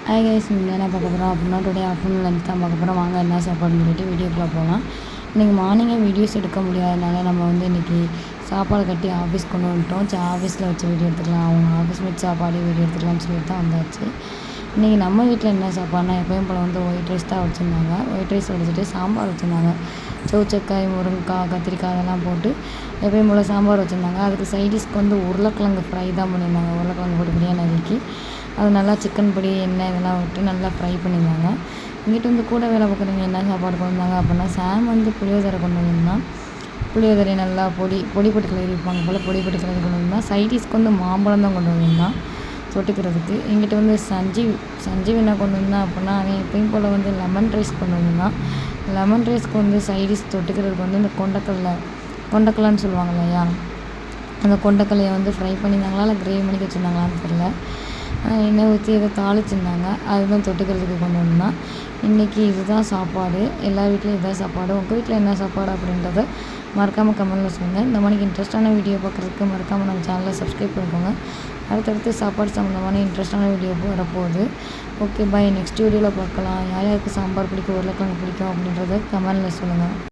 Hi guys, என்ன பார்க்க போகிறோம் அப்படின்னா டுடே ஆஃப்டர்நூன் லஞ்ச் தான் பார்க்க போகிறோம். வாங்க என்ன சாப்பாடுன்னு சொல்லிட்டு வீடியோக்குள்ளே போகலாம். இன்றைக்கி மார்னிங்கே வீடியோஸ் எடுக்க முடியாதனால நம்ம வந்து இன்றைக்கி சாப்பாடு கட்டி ஆஃபீஸ் கொண்டு வந்துட்டோம். ஆஃபீஸில் வச்சு வீடியோ எடுத்துக்கலாம், அவங்க ஆஃபீஸ் வச்சு சாப்பாடு வீடியோ எடுத்துக்கலாம்னு சொல்லிட்டு தான் வந்தாச்சு. இன்றைக்கி நம்ம வீட்டில் என்ன சாப்பாடுனா எப்பயும் போல் வந்து ஒயிட் ரைஸ் தான் வச்சுருந்தாங்க. ஒயிட் ரைஸ் வச்சுட்டு சாம்பார் வச்சுருந்தாங்க. சவுச்சக்காய், முருங்கைக்காய், கத்திரிக்காய் அதெல்லாம் போட்டு எப்பயும் போல் சாம்பார் வச்சுருந்தாங்க. அதுக்கு சைடிஷ்க்கு வந்து உருளைக்கிழங்கு ஃப்ரை தான் பண்ணியிருந்தாங்க. உருளைக்கிழங்கு போட்டு பிரியாணி நறுக்கி அது நல்லா சிக்கன் பொடி, எண்ணெய் இதெல்லாம் விட்டு நல்லா ஃப்ரை பண்ணியிருந்தாங்க. இங்கிட்ட வந்து கூட வேலை பார்க்குறவங்க என்ன சாப்பாடு கொண்டு வந்தாங்க அப்படின்னா, சாம் வந்து புளியோதரை கொண்டு வந்திருந்தான். புளியோதரை நல்லா பொடி போட்டு கிளறி வைப்பாங்க போல், பொடி போட்டு கிளறி கொண்டு வந்தான். சைடிஷ்க்கு வந்து மாம்பழம் தான் கொண்டு வந்திருந்தான் தொட்டுக்கிறதுக்கு. எங்கிட்ட வந்து சஞ்சீவ் என்ன கொண்டு வந்தான் அப்படின்னா, அவன் எப்பயும் போல் வந்து லெமன் ரைஸ் கொண்டு வந்திருந்தான். லெமன் ரைஸ்க்கு வந்து சைடிஷ் தொட்டுக்கிறதுக்கு வந்து இந்த கொண்டக்கடலைன்னு சொல்லுவாங்க இல்லையா, அந்த கொண்டக்கடலையை வந்து ஃப்ரை பண்ணியிருந்தாங்களா இல்லை கிரேவி பண்ணி வச்சுருந்தாங்களான்னு தெரியல. எண்ணெய் ஊற்றி ஏதோ தாளிச்சிருந்தாங்க, அதுதான் தொட்டுக்கிறதுக்கு கொண்டு வந்தான். இன்றைக்கி இதுதான் சாப்பாடு. எல்லா வீட்லேயும் இதுதான் சாப்பாடு. உங்கள் வீட்டில் என்ன சாப்பாடு அப்படின்றத மறக்காமல் கமெண்ட்டில் சொல்லுங்கள். இந்த மாதிரி இன்ட்ரெஸ்ட்டான வீடியோ பார்க்குறதுக்கு மறக்காமல் நம்ம சேனலை சப்ஸ்கிரைப் பண்ணிக்கோங்க. அடுத்தடுத்து சாப்பாடு சம்மந்தமான இன்ட்ரெஸ்ட்டான வீடியோ வரப்போகுது. ஓகே பாய், நெக்ஸ்ட் வீடியோவில் பார்க்கலாம். யார் யாருக்கு சாம்பார் பிடிக்கும், உருளைக்கிழங்கு பிடிக்கும் அப்படின்றத கமெண்ட்டில் சொல்லுங்கள்.